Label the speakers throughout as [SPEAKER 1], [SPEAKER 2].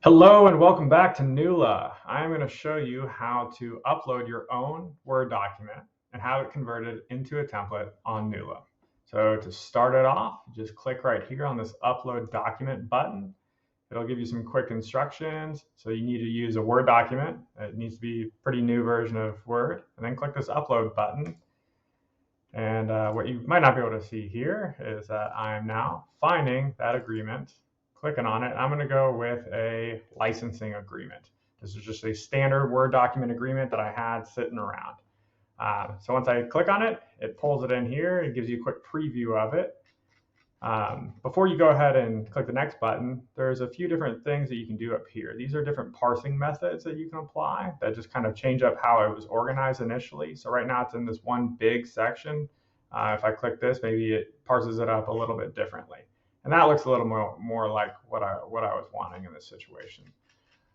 [SPEAKER 1] Hello and welcome back to Knuula. I'm going to show you how to upload your own Word document and have it converted into a template on Knuula. So to start it off, just click right here on this Upload Document button. It'll give you some quick instructions. So you need to use a Word document. It needs to be a pretty new version of Word. And then click this Upload button. And what you might not be able to see here is that I'm now finding that agreement, clicking on it. I'm going to go with a licensing agreement. This is just a standard Word document agreement that I had sitting around. So once I click on it, it pulls it in here. It gives you a quick preview of it. Before you go ahead and click the next button, there's a few different things that you can do up here. These are different parsing methods that you can apply that just kind of change up how it was organized initially. So right now it's in this one big section. If I click this, maybe it parses it up a little bit differently. And that looks a little more like what I was wanting in this situation.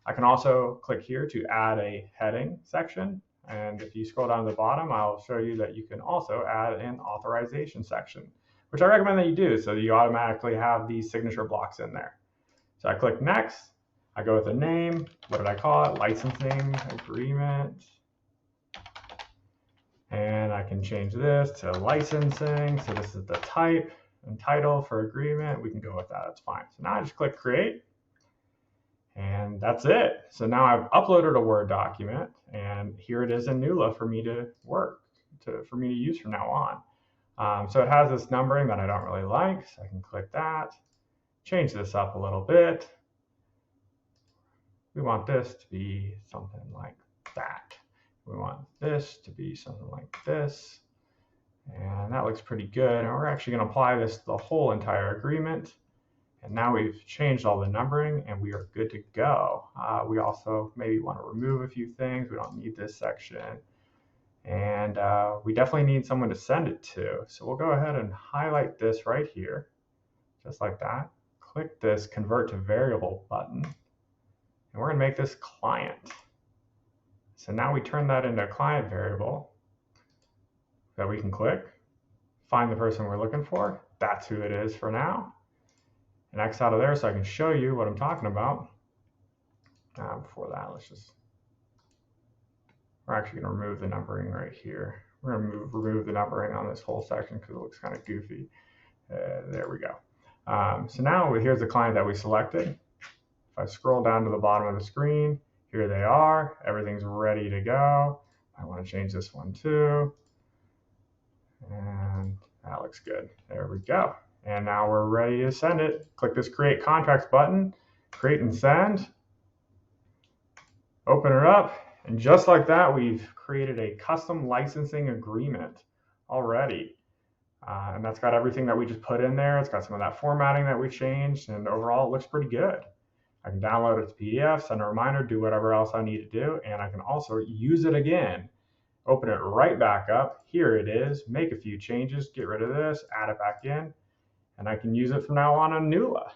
[SPEAKER 1] I can also click here to add a heading section. And if you scroll down to the bottom, I'll show you that you can also add an authorization section, which I recommend that you do so that you automatically have these signature blocks in there. So I click next, I go with a name. What did I call it? Licensing agreement. And I can change this to licensing. So this is the type and title for agreement. We can go with that, that's fine. So now I just click create. And that's it. So now I've uploaded a Word document, and here it is in Knuula for me to for me to use from now on. So it has this numbering that I don't really like, so I can click that, change this up a little bit. We want this to be something like that. We want this to be something like this. And that looks pretty good. And we're actually going to apply this to the whole entire agreement. And now we've changed all the numbering and we are good to go. We also maybe want to remove a few things. We don't need this section. And we definitely need someone to send it to. So we'll go ahead and highlight this right here, just like that. Click this Convert to Variable button. And we're going to make this client. So now we turn that into a client variable that we can click, find the person we're looking for. That's who it is for now. And X out of there so I can show you what I'm talking about. Before that, we're actually going to remove the numbering right here. We're going to remove the numbering on this whole section because it looks kind of goofy. There we go. So now here's the client that we selected. If I scroll down to the bottom of the screen, here they are. Everything's ready to go. I want to change this one too. And that looks good. There we go. And now we're ready to send it. Click this Create Contracts button, create and send. Open it up. And just like that, we've created a custom licensing agreement already. And that's got everything that we just put in there. It's got some of that formatting that we changed. And overall, it looks pretty good. I can download it to PDF, send a reminder, do whatever else I need to do. And I can also use it again. Open it right back up. Here it is. Make a few changes. Get rid of this. Add it back in. And I can use it from now on Knuula.